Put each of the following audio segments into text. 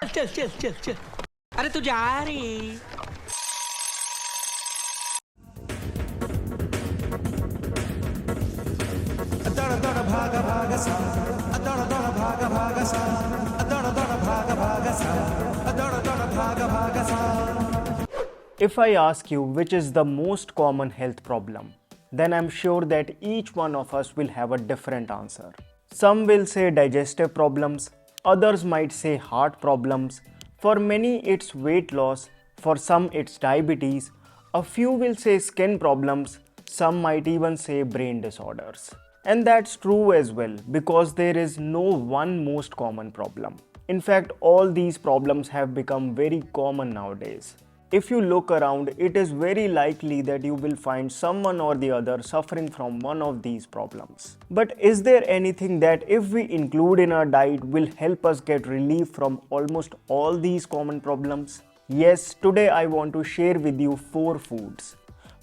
चल चल चल चल अरे तू जा रही If I ask you which is the most common health problem, then I'm sure that each one of us will have a different answer. Some will say digestive problems, others might say heart problems, for many it's weight loss, for some it's diabetes, a few will say skin problems, some might even say brain disorders. And that's true as well because there is no one most common problem. In fact, all these problems have become very common nowadays. If you look around, it is very likely that you will find someone or the other suffering from one of these problems. But is there anything that if we include in our diet will help us get relief from almost all these common problems? Yes, today I want to share with you 4 foods.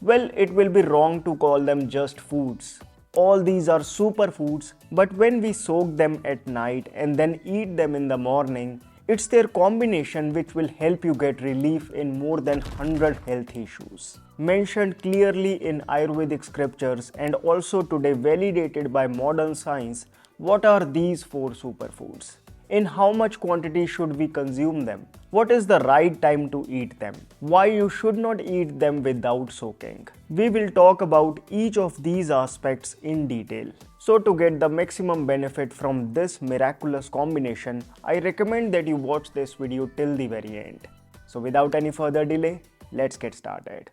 Well, it will be wrong to call them just foods. All these are superfoods, but when we soak them at night and then eat them in the morning, it's their combination which will help you get relief in more than 100 health issues. Mentioned clearly in Ayurvedic scriptures and also today validated by modern science, what are these 4 superfoods? In how much quantity should we consume them? What is the right time to eat them? Why you should not eat them without soaking? We will talk about each of these aspects in detail. So to get the maximum benefit from this miraculous combination, I recommend that you watch this video till the very end. So without any further delay, let's get started.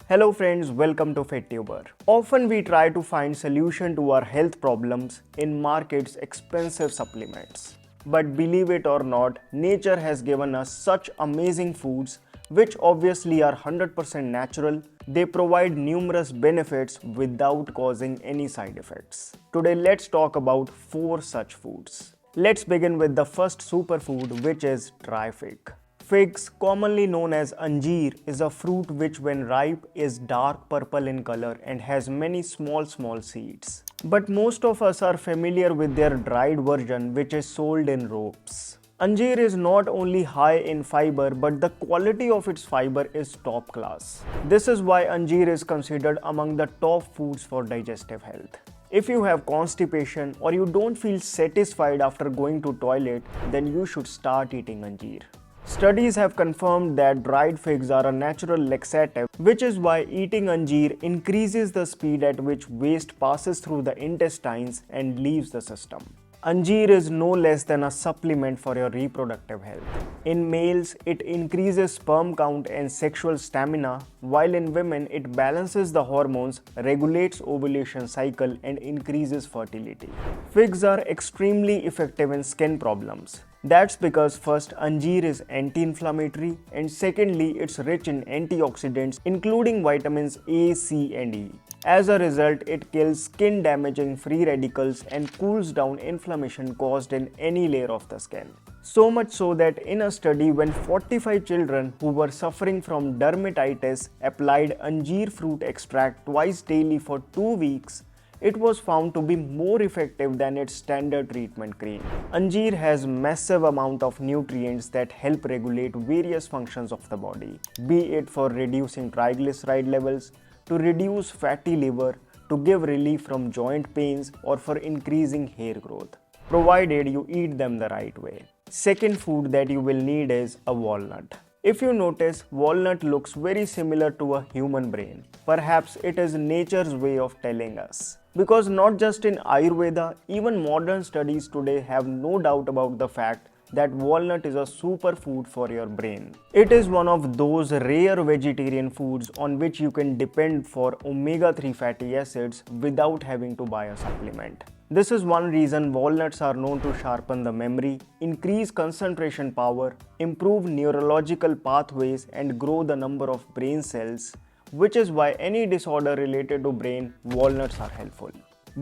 Hello friends, welcome to FitTuber. Often we try to find solution to our health problems in market's expensive supplements. But believe it or not, nature has given us such amazing foods which obviously are 100% natural. They provide numerous benefits without causing any side effects. Today let's talk about 4 such foods. Let's begin with the first superfood, which is dry fig. Figs, commonly known as anjeer, is a fruit which when ripe is dark purple in color and has many small seeds. But most of us are familiar with their dried version which is sold in ropes. Anjeer is not only high in fiber but the quality of its fiber is top class. This is why anjeer is considered among the top foods for digestive health. If you have constipation or you don't feel satisfied after going to toilet, then you should start eating anjeer. Studies have confirmed that dried figs are a natural laxative, which is why eating anjeer increases the speed at which waste passes through the intestines and leaves the system. Anjeer is no less than a supplement for your reproductive health. In males, it increases sperm count and sexual stamina, while in women, it balances the hormones, regulates ovulation cycle, and increases fertility. Figs are extremely effective in skin problems. That's because first, anjeer is anti-inflammatory and secondly, it's rich in antioxidants including vitamins A, C and E. As a result, it kills skin-damaging free radicals and cools down inflammation caused in any layer of the skin. So much so that in a study when 45 children who were suffering from dermatitis applied anjeer fruit extract twice daily for 2 weeks, it was found to be more effective than its standard treatment cream. Anjeer has massive amount of nutrients that help regulate various functions of the body, be it for reducing triglyceride levels, to reduce fatty liver, to give relief from joint pains or for increasing hair growth, provided you eat them the right way. Second food that you will need is a walnut. If you notice, walnut looks very similar to a human brain. Perhaps it is nature's way of telling us. Because not just in Ayurveda, even modern studies today have no doubt about the fact that walnut is a superfood for your brain. It is one of those rare vegetarian foods on which you can depend for omega-3 fatty acids without having to buy a supplement. This is one reason walnuts are known to sharpen the memory, increase concentration power, improve neurological pathways and grow the number of brain cells, which is why any disorder related to brain, walnuts are helpful.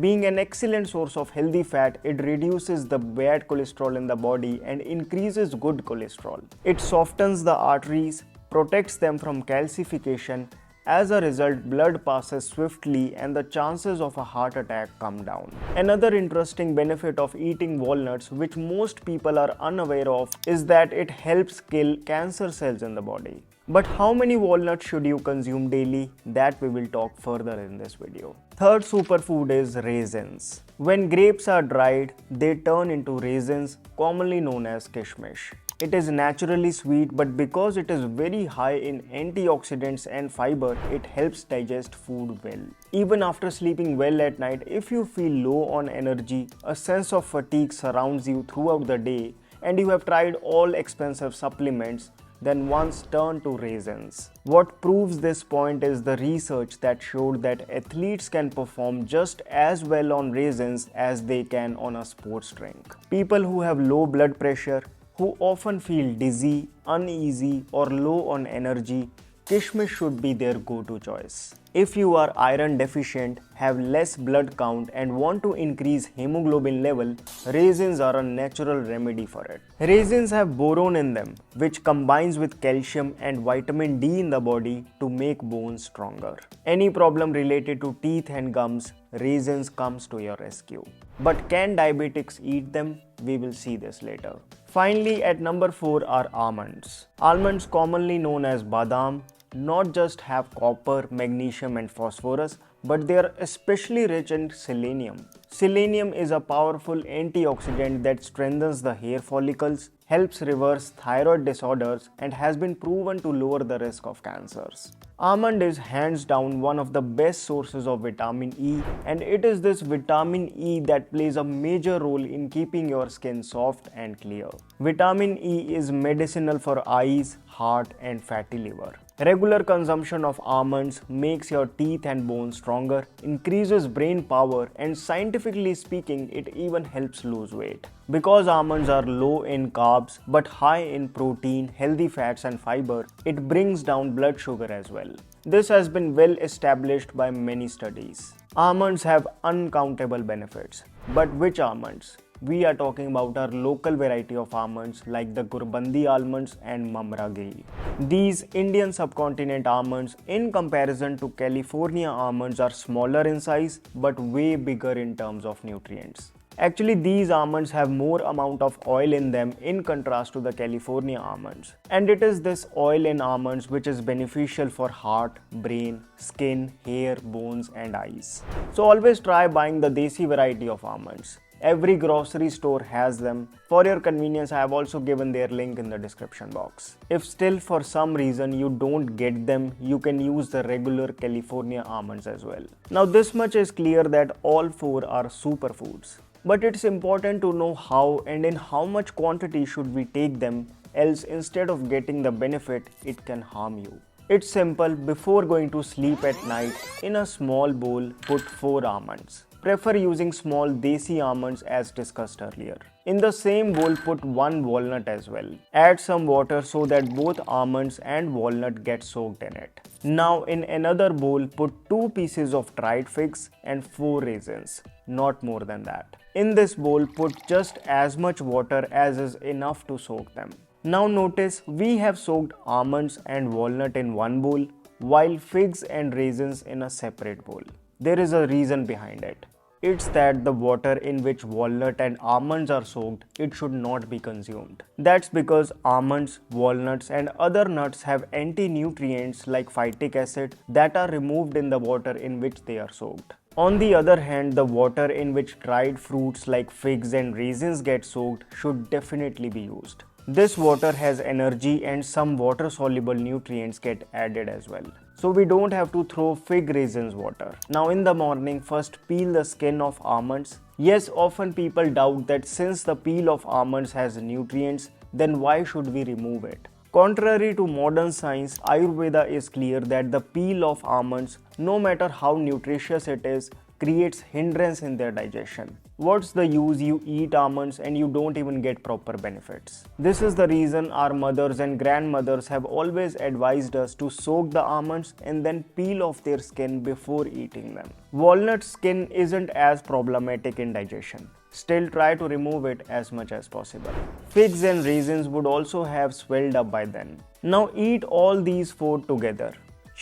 Being an excellent source of healthy fat, it reduces the bad cholesterol in the body and increases good cholesterol. It softens the arteries, protects them from calcification, As a result, blood passes swiftly and the chances of a heart attack come down. Another interesting benefit of eating walnuts, which most people are unaware of, is that it helps kill cancer cells in the body. But how many walnuts should you consume daily? That we will talk further in this video. Third superfood is raisins. When grapes are dried, they turn into raisins, commonly known as kishmish. It is naturally sweet, but because it is very high in antioxidants and fiber, it helps digest food well. Even after sleeping well at night, if you feel low on energy, a sense of fatigue surrounds you throughout the day, and you have tried all expensive supplements, then once turn to raisins. What proves this point is the research that showed that athletes can perform just as well on raisins as they can on a sports drink. People who have low blood pressure, who often feel dizzy, uneasy, or low on energy, kishmish should be their go-to choice. If you are iron deficient, have less blood count, and want to increase hemoglobin level, raisins are a natural remedy for it. Raisins have boron in them, which combines with calcium and vitamin D in the body to make bones stronger. Any problem related to teeth and gums, raisins comes to your rescue. But can diabetics eat them? We will see this later. Finally, at number 4 are almonds. Almonds, commonly known as badam, not just have copper, magnesium and phosphorus, but they are especially rich in selenium. Selenium is a powerful antioxidant that strengthens the hair follicles, helps reverse thyroid disorders, and has been proven to lower the risk of cancers. Almond is hands down one of the best sources of vitamin E, and it is this vitamin E that plays a major role in keeping your skin soft and clear. Vitamin E is medicinal for eyes, heart, and fatty liver. Regular consumption of almonds makes your teeth and bones stronger, increases brain power, and scientifically speaking, it even helps lose weight. Because almonds are low in carbs but high in protein, healthy fats, and fiber, it brings down blood sugar as well. This has been well established by many studies. Almonds have uncountable benefits. But which almonds? We are talking about our local variety of almonds like the Gurbandi almonds and Mamragiri. These Indian subcontinent almonds in comparison to California almonds are smaller in size but way bigger in terms of nutrients. Actually, these almonds have more amount of oil in them in contrast to the California almonds. And it is this oil in almonds which is beneficial for heart, brain, skin, hair, bones and eyes. So always try buying the desi variety of almonds. Every grocery store has them. For your convenience, I have also given their link in the description box. If still for some reason you don't get them, you can use the regular California almonds as well. Now this much is clear that all 4 are superfoods. But it's important to know how and in how much quantity should we take them, else instead of getting the benefit, it can harm you. It's simple. Before going to sleep at night, in a small bowl, put 4 almonds. Prefer using small desi almonds as discussed earlier. In the same bowl, put 1 walnut as well. Add some water so that both almonds and walnut get soaked in it. Now in another bowl, put 2 pieces of dried figs and 4 raisins, not more than that. In this bowl, put just as much water as is enough to soak them. Now notice we have soaked almonds and walnut in one bowl, while figs and raisins in a separate bowl. There is a reason behind it. It's that the water in which walnut and almonds are soaked, it should not be consumed. That's because almonds, walnuts and other nuts have anti-nutrients like phytic acid that are removed in the water in which they are soaked. On the other hand, the water in which dried fruits like figs and raisins get soaked should definitely be used. This water has energy and some water-soluble nutrients get added as well. So we don't have to throw fig raisins water. Now in the morning, first peel the skin of almonds. Yes, often people doubt that since the peel of almonds has nutrients, then why should we remove it? Contrary to modern science, Ayurveda is clear that the peel of almonds, no matter how nutritious it is, creates hindrance in their digestion. What's the use you eat almonds and you don't even get proper benefits? This is the reason our mothers and grandmothers have always advised us to soak the almonds and then peel off their skin before eating them. Walnut skin isn't as problematic in digestion. Still try to remove it as much as possible. Figs and raisins would also have swelled up by then. Now eat all these 4 together.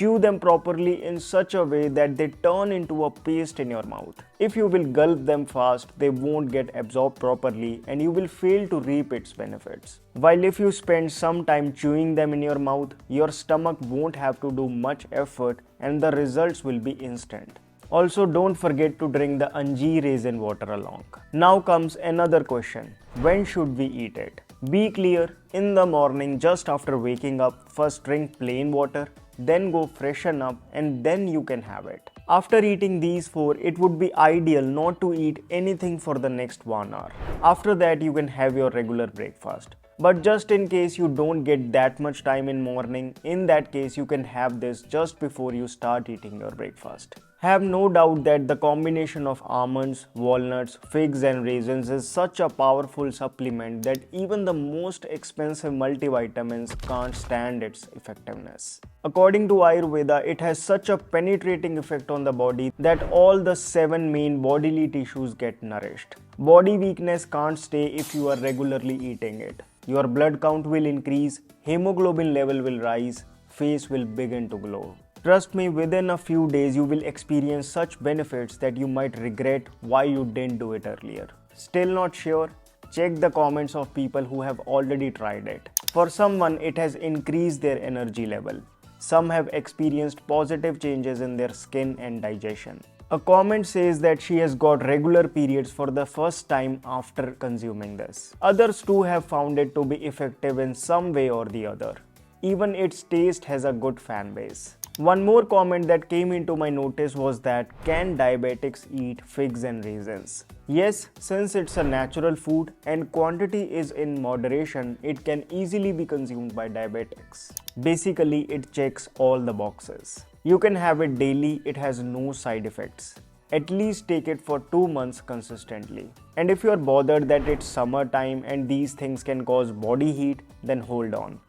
Chew them properly in such a way that they turn into a paste in your mouth. If you will gulp them fast, they won't get absorbed properly and you will fail to reap its benefits. While if you spend some time chewing them in your mouth, your stomach won't have to do much effort and the results will be instant. Also, don't forget to drink the Anjeer raisin water along. Now comes another question. When should we eat it? Be clear, in the morning just after waking up, first drink plain water, then go freshen up and then you can have it. After eating these 4, it would be ideal not to eat anything for the next 1 hour. After that, you can have your regular breakfast. But just in case you don't get that much time in morning, in that case you can have this just before you start eating your breakfast. Have no doubt that the combination of almonds, walnuts, figs and raisins is such a powerful supplement that even the most expensive multivitamins can't stand its effectiveness. According to Ayurveda, it has such a penetrating effect on the body that all the 7 main bodily tissues get nourished. Body weakness can't stay if you are regularly eating it. Your blood count will increase, hemoglobin level will rise, face will begin to glow. Trust me, within a few days you will experience such benefits that you might regret why you didn't do it earlier. Still not sure? Check the comments of people who have already tried it. For someone, it has increased their energy level. Some have experienced positive changes in their skin and digestion. A comment says that she has got regular periods for the first time after consuming this. Others too have found it to be effective in some way or the other. Even its taste has a good fan base. One more comment that came into my notice was that can diabetics eat figs and raisins? Yes, since it's a natural food and quantity is in moderation, it can easily be consumed by diabetics. Basically, it checks all the boxes. You can have it daily, it has no side effects. At least take it for 2 months consistently. And if you are bothered that it's summertime and these things can cause body heat, then hold on.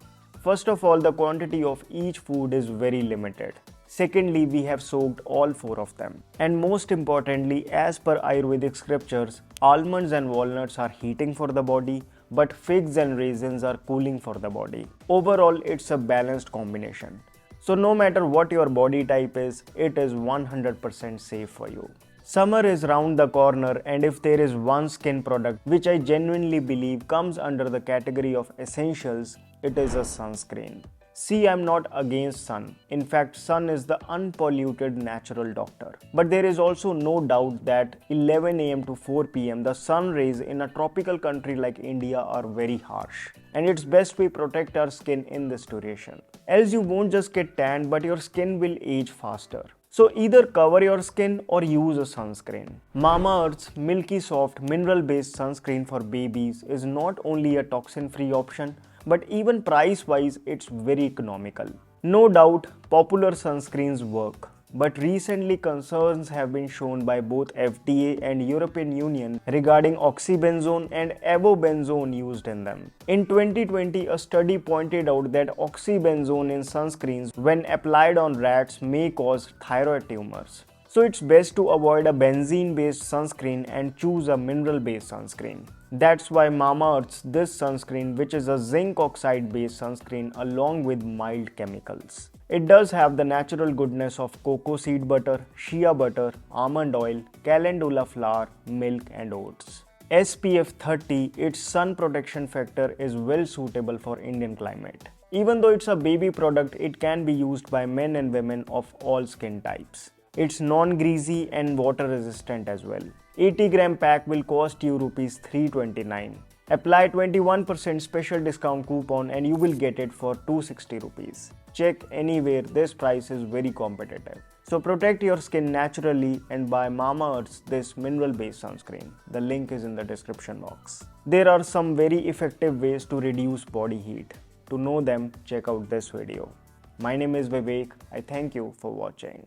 First of all, the quantity of each food is very limited. Secondly, we have soaked all 4 of them. And most importantly, as per Ayurvedic scriptures, almonds and walnuts are heating for the body, but figs and raisins are cooling for the body. Overall, it's a balanced combination. So no matter what your body type is, it is 100% safe for you. Summer is round the corner and if there is one skin product which I genuinely believe comes under the category of essentials, it is a sunscreen. See, I'm not against sun. In fact, sun is the unpolluted natural doctor. But there is also no doubt that 11 am to 4 pm the sun rays in a tropical country like India are very harsh. And it's best we protect our skin in this duration. Else you won't just get tanned but your skin will age faster. So either cover your skin or use a sunscreen. Mamaearth's Milky Soft mineral-based sunscreen for babies is not only a toxin-free option, but even price-wise it's very economical. No doubt, popular sunscreens work. But recently concerns have been shown by both FDA and European Union regarding oxybenzone and avobenzone used in them. In 2020, a study pointed out that oxybenzone in sunscreens when applied on rats may cause thyroid tumors. So it's best to avoid a benzene-based sunscreen and choose a mineral-based sunscreen. That's why Mamaearth's this sunscreen, which is a zinc oxide-based sunscreen along with mild chemicals. It does have the natural goodness of cocoa seed butter, shea butter, almond oil, calendula flour, milk and oats. SPF 30, its sun protection factor is well suitable for Indian climate. Even though it's a baby product, it can be used by men and women of all skin types. It's non-greasy and water resistant as well. 80-gram pack will cost you Rs 329. Apply 21% special discount coupon and you will get it for 260 rupees. Check anywhere, this price is very competitive. So protect your skin naturally and buy Mamaearth's this mineral-based sunscreen. The link is in the description box. There are some very effective ways to reduce body heat. To know them, check out this video. My name is Vivek. I thank you for watching.